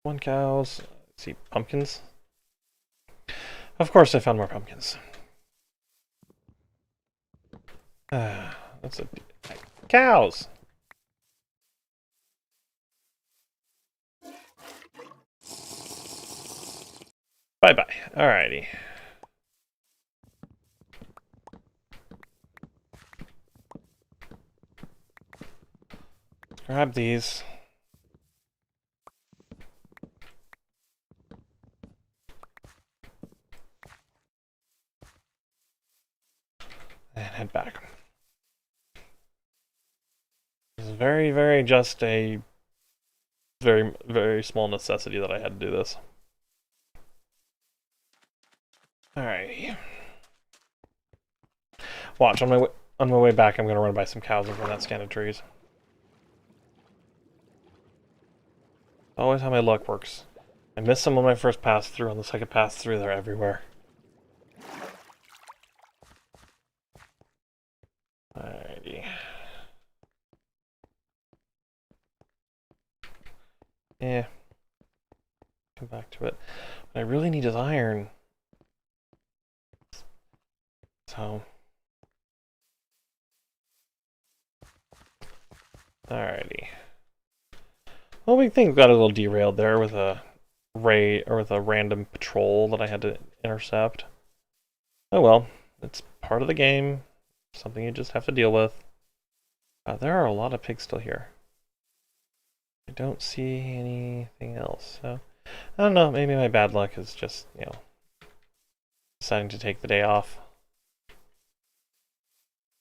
One cows. Let's see, pumpkins. Of course I found more pumpkins. That's a... Cows! Bye-bye. Alrighty. Grab these. And head back. It's very just a very small necessity that I had to do this. Alrighty. Watch, on my way back, I'm gonna run by some cows over that stand of trees. Always how my luck works. I missed some on my first pass through. On the second pass through, they're everywhere. Alrighty. Eh. Come back to it. What I really need is iron. So. Alrighty. Well, we think got a little derailed there with a random patrol that I had to intercept. Oh well, it's part of the game. Something you just have to deal with. There are a lot of pigs still here. I don't see anything else, so I don't know, maybe my bad luck is just, you know, deciding to take the day off.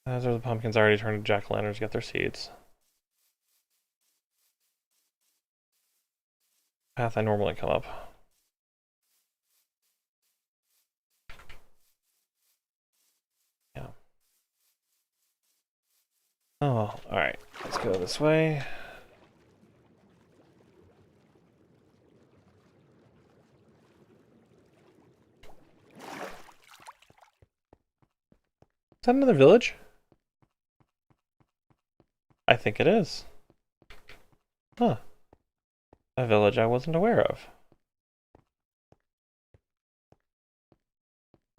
Those are the pumpkins already turned to jack-o'-lanterns to get their seeds. Path I normally come up. Yeah. Oh, alright. Let's go this way. Is that another village? I think it is. Huh. A village I wasn't aware of.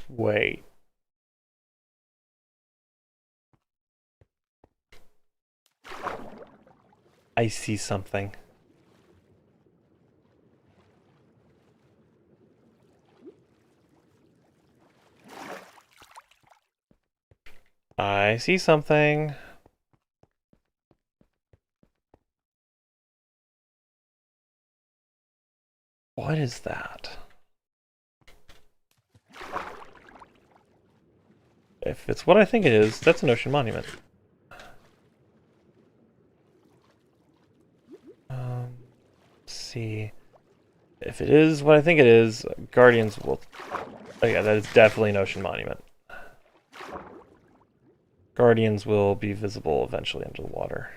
Wait. I see something. I see something. What is that? If it's what I think it is, that's an ocean monument. Let's see. If it is what I think it is, Guardians will... Oh yeah, that is definitely an ocean monument. Guardians will be visible eventually under the water.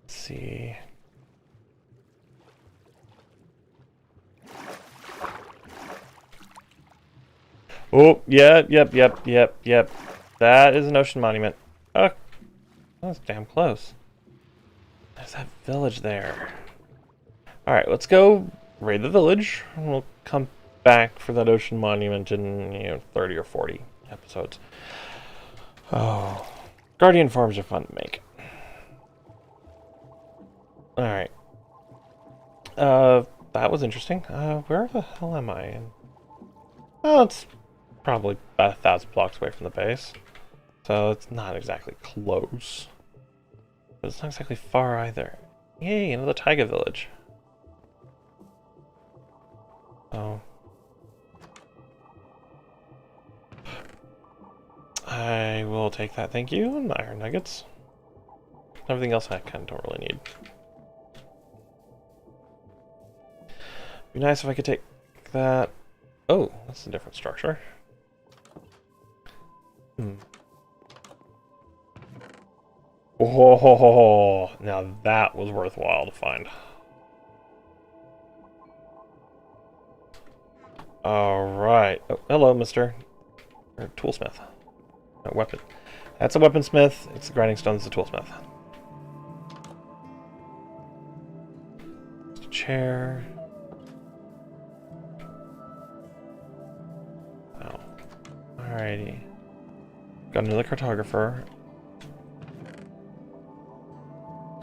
Let's see. Oh, yeah, yep. That is an ocean monument. Oh, that's damn close. There's that village there. Alright, let's go raid the village. We'll come back for that ocean monument in, you know, 30 or 40 episodes. Oh. Guardian farms are fun to make. Alright. That was interesting. Where the hell am I? Oh, it's probably about 1,000 blocks away from the base. So it's not exactly close. But it's not exactly far either. Yay, another taiga village. Oh. I will take that, thank you, and iron nuggets. Everything else I kind of don't really need. Be nice if I could take that. Oh, that's a different structure. Oh, now that was worthwhile to find. Alright. Oh, hello, mister. Or toolsmith. No, weapon. That's a weaponsmith. It's a grinding stone. It's a toolsmith. Just a chair. Oh. Alrighty. Got another cartographer.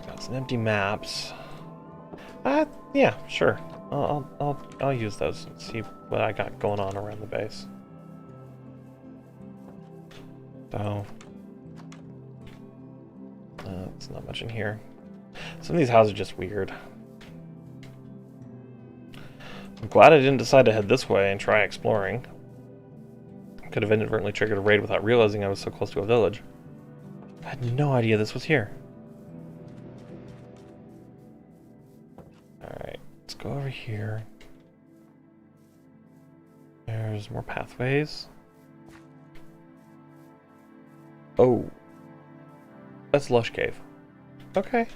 Got some empty maps. Yeah, sure. I'll use those and see what I got going on around the base. So, it's not much in here. Some of these houses are just weird. I'm glad I didn't decide to head this way and try exploring. Could have inadvertently triggered a raid without realizing I was so close to a village. I had no idea this was here. Alright, let's go over here. There's more pathways. Oh. That's Lush Cave. Okay.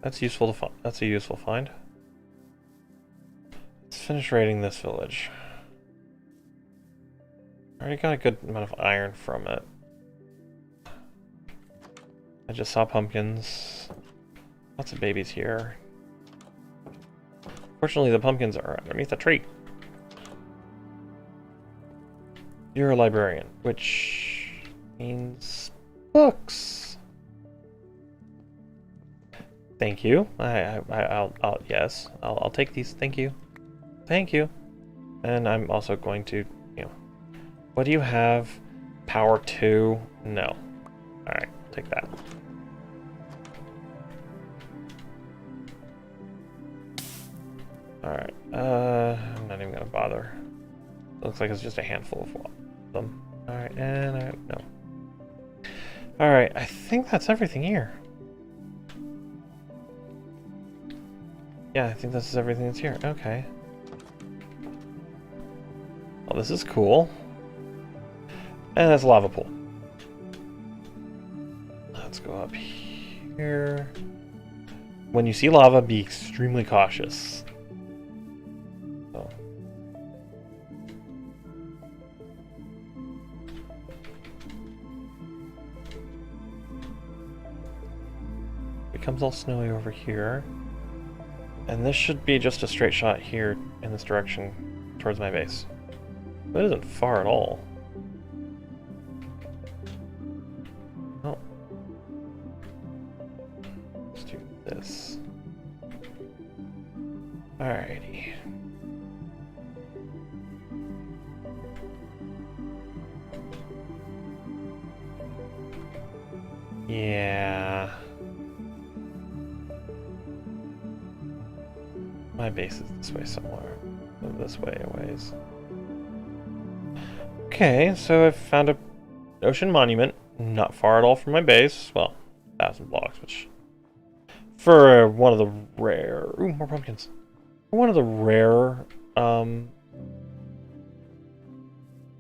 That's useful to find. That's a useful find. Let's finish raiding this village. Already got a good amount of iron from it. I just saw pumpkins. Lots of babies here. Fortunately, the pumpkins are underneath a tree. You're a librarian, which means books. Thank you. Yes, I'll take these. Thank you. Thank you. And I'm also going to, you know, what do you have? Power 2? No. Alright, take that. Alright, I'm not even gonna bother. Looks like it's just a handful of them. Alright, and no. Alright, I think that's everything here. Yeah, I think this is everything that's here. Okay. Well, this is cool. And it's a lava pool. Let's go up here. When you see lava, be extremely cautious. Oh. Becomes all snowy over here. And this should be just a straight shot here in this direction towards my base. That isn't far at all. Oh. Let's do this. Alrighty. Yeah. My base is this way somewhere. This way a ways. Okay, so I've found a ocean monument, not far at all from my base. Well, 1,000 blocks, which for one of the rare, ooh, more pumpkins. For one of the rare, one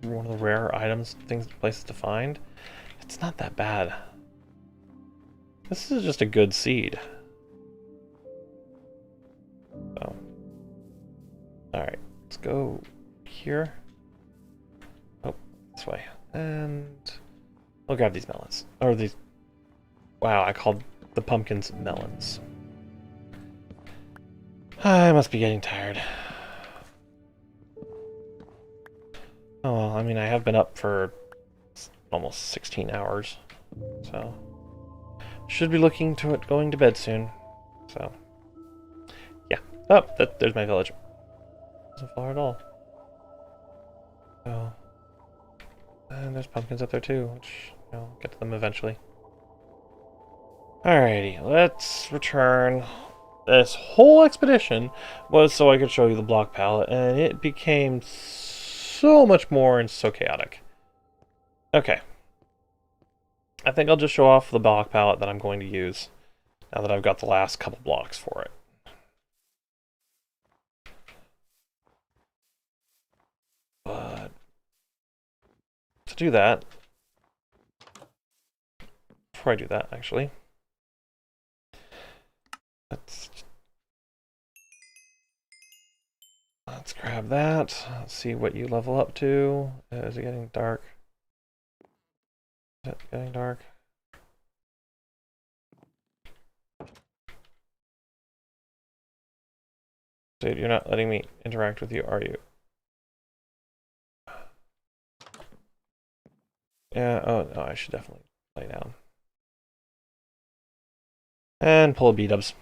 of the rare items, places to find. It's not that bad. This is just a good seed. Oh. Alright, let's go here. Oh, this way. And I'll grab these melons. Or these... Wow, I called the pumpkins melons. I must be getting tired. Oh, well, I mean, I have been up for almost 16 hours. So, should be looking to it going to bed soon. So, yeah. Oh, there's my village. Doesn't far at all. So, and there's pumpkins up there too, which, you know, get to them eventually. Alrighty, let's return. This whole expedition was so I could show you the block palette, and it became so much more and so chaotic. Okay. I think I'll just show off the block palette that I'm going to use now that I've got the last couple blocks for it. But to do that, before I do that, actually, let's grab that. Let's see what you level up to. Is it getting dark? Is it getting dark? Dude, you're not letting me interact with you, are you? Yeah, oh, no, I should definitely lay down. And pull a B-dubs.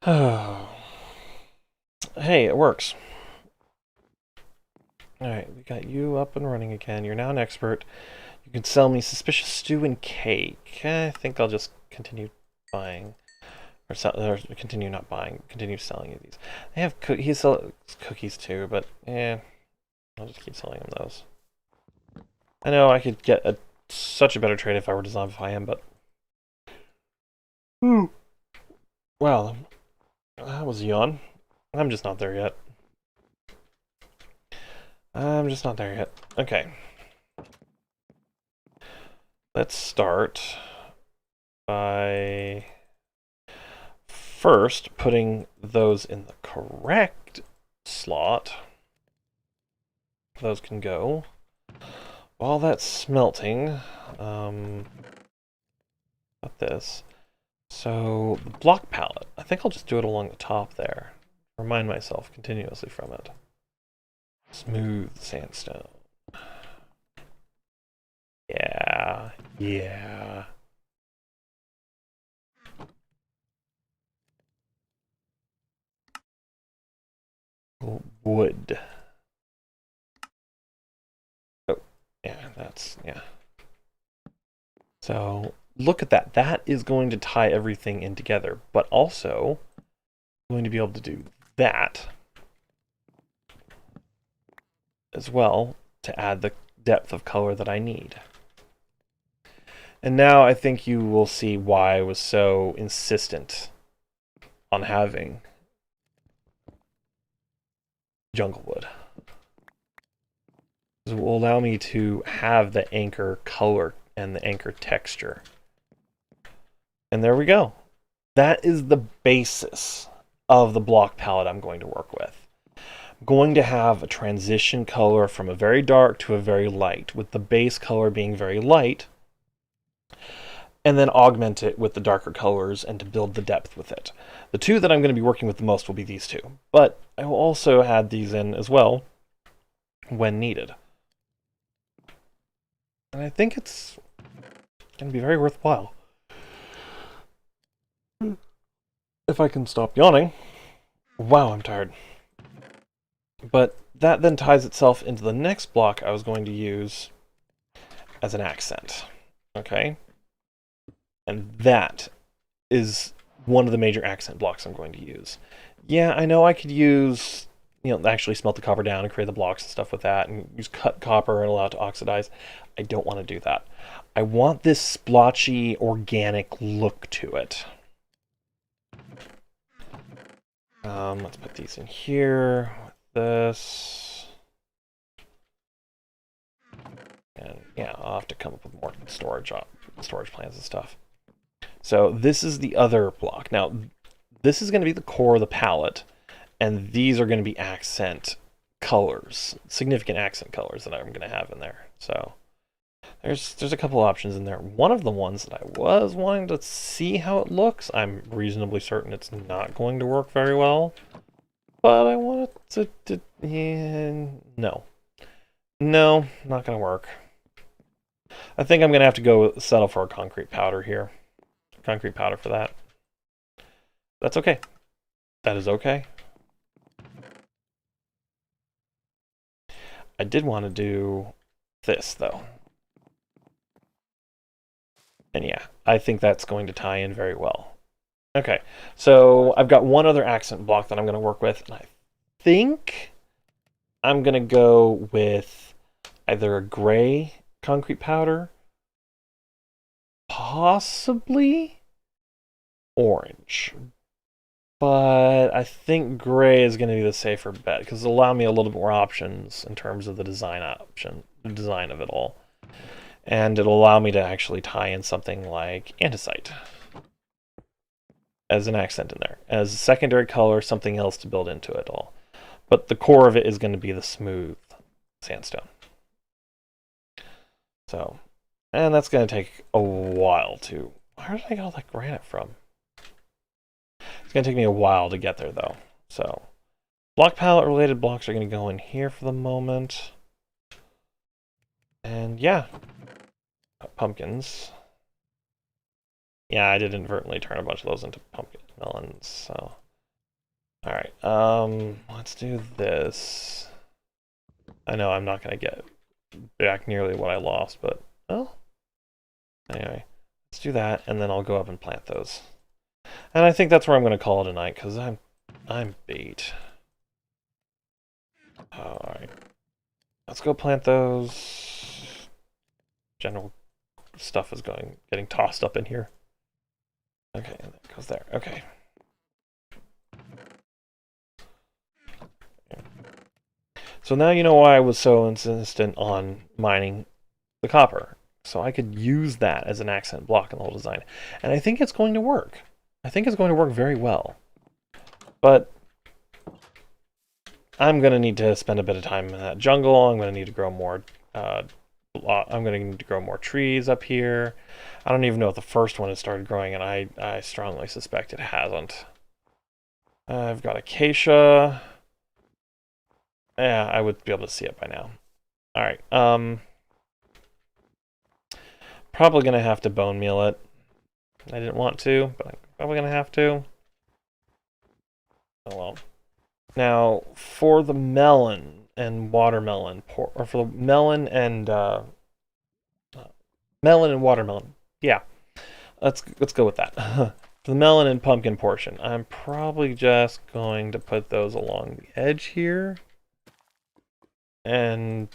Oh. Hey, it works. Alright, we got you up and running again. You're now an expert. You can sell me suspicious stew and cake. I think I'll just continue buying. Or continue not buying. Continue selling you these. They have he sells cookies too, but yeah. I'll just keep selling him those. I know I could get such a better trade if I were to zombify him, but... Well, that was a yawn. I'm just not there yet. I'm just not there yet. Okay. Let's start by first putting those in the correct slot. Those can go. while that's smelting, got this. So, the block palette. I think I'll just do it along the top there. Remind myself continuously from it. Smooth sandstone. Yeah, yeah. Wood. Oh, yeah, yeah. So, look at that. That is going to tie everything in together, but also going to be able to do that as well to add the depth of color that I need. And now I think you will see why I was so insistent on having jungle wood. It will allow me to have the anchor color and the anchor texture. And there we go. That is the basis of the block palette I'm going to work with. I'm going to have a transition color from a very dark to a very light, with the base color being very light, and then augment it with the darker colors and to build the depth with it. The two that I'm going to be working with the most will be these two, but I will also add these in as well when needed. And I think it's going to be very worthwhile. If I can stop yawning. Wow, I'm tired. But that then ties itself into the next block I was going to use as an accent. Okay? And that is one of the major accent blocks I'm going to use. Yeah, I know I could use, actually smelt the copper down and create the blocks and stuff with that, and use cut copper and allow it to oxidize. I don't want to do that. I want this splotchy, organic look to it. Let's put these in here with this. And yeah, I'll have to come up with more storage plans and stuff. So this is the other block. Now, this is going to be the core of the palette, and these are going to be accent colors, significant accent colors that I'm going to have in there. So there's a couple options in there. One of the ones that I was wanting to see how it looks, I'm reasonably certain it's not going to work very well, but I want it to yeah, no, not going to work. I think I'm going to have to go settle for a concrete powder here. Concrete powder for that. That's okay. That is okay. I did want to do this, though. And yeah, I think that's going to tie in very well. Okay, so I've got one other accent block that I'm going to work with, and I think I'm going to go with either a gray concrete powder, possibly orange. But I think gray is going to be the safer bet, because it'll allow me a little bit more options in terms of the design of it all. And it'll allow me to actually tie in something like andesite as an accent in there. As a secondary color, something else to build into it all. But the core of it is going to be the smooth sandstone. So, and that's going to take a while to... Where did I get all that granite from? It's going to take me a while to get there, though. So, block palette related blocks are going to go in here for the moment. And yeah, pumpkins. Yeah, I did inadvertently turn a bunch of those into pumpkin melons, so. Alright, let's do this. I know I'm not going to get back nearly what I lost, but, well. Anyway, let's do that, and then I'll go up and plant those. And I think that's where I'm going to call it a night, because I'm beat. Alright. Let's go plant those. General stuff is getting tossed up in here. Okay, and that goes there. Okay. So now you know why I was so insistent on mining the copper. So I could use that as an accent block in the whole design. And I think it's going to work. I think it's going to work very well. But I'm going to need to spend a bit of time in that jungle. I'm going to need to grow more I'm going to need to grow more trees up here. I don't even know if the first one has started growing, and I strongly suspect it hasn't. I've got acacia. Yeah, I would be able to see it by now. All right. Probably going to have to bone meal it. I didn't want to, but I'm probably going to have to. Oh well. Now, for the melon and watermelon, or for the melon and watermelon, yeah, let's go with that. For the melon and pumpkin portion, I'm probably just going to put those along the edge here, and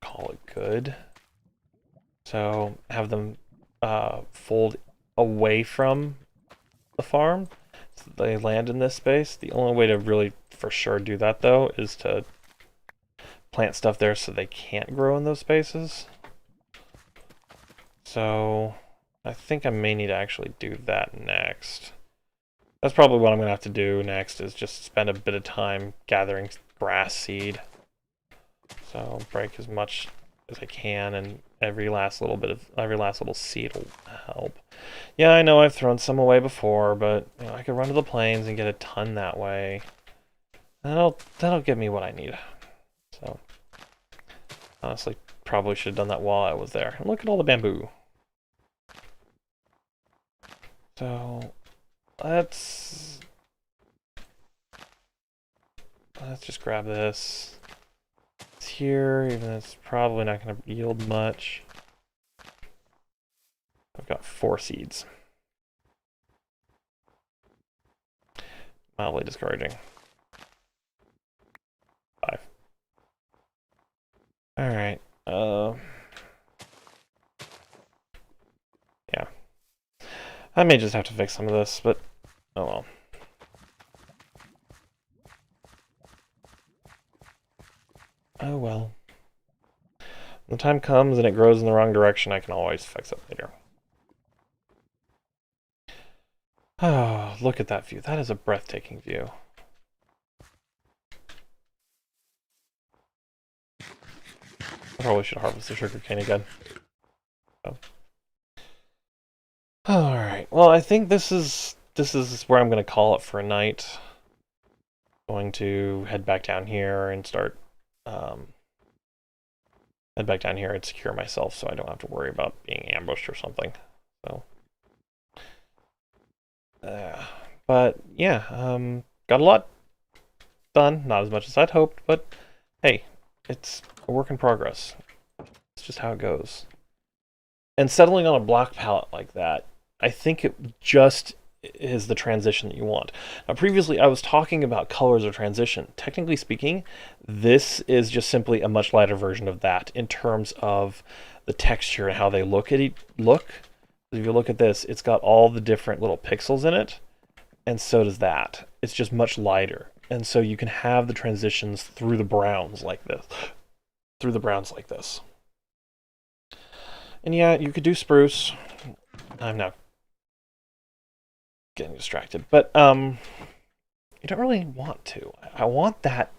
call it good. So have them fold away from the farm. So they land in this space. The only way to really for sure do that though is to plant stuff there so they can't grow in those spaces. So I think I may need to actually do that next. That's probably what I'm going to have to do next, is just spend a bit of time gathering grass seed. So break as much as I can, and every last little seed will help. Yeah, I know I've thrown some away before, but I could run to the plains and get a ton that way. That'll give me what I need. So honestly, probably should have done that while I was there. And look at all the bamboo. So let's just grab this. It's here, even though it's probably not going to yield much. I've got 4 seeds. Mildly discouraging. 5. Alright. Yeah. I may just have to fix some of this, but oh well. Oh well. When the time comes and it grows in the wrong direction, I can always fix it later. Oh, look at that view. That is a breathtaking view. I probably should harvest the sugarcane again. Oh. Alright, well I think this is where I'm going to call it for a night. Going to head back down here and start head back down here and secure myself so I don't have to worry about being ambushed or something. So but yeah, got a lot done, not as much as I'd hoped, but hey, it's a work in progress. It's just how it goes. And settling on a block palette like that, I think it just is the transition that you want. Now, previously I was talking about colors of transition. Technically speaking, this is just simply a much lighter version of that in terms of the texture and how they look. If you look at this, it's got all the different little pixels in it, and so does that. It's just much lighter, and so you can have the transitions through the browns like this. And yeah, you could do spruce. I'm now getting distracted, but you don't really want to. I want that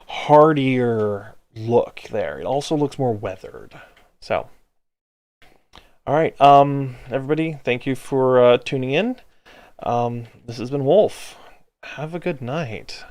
hardier look there. It also looks more weathered. So, all right, everybody, thank you for tuning in. This has been Wolf. Have a good night.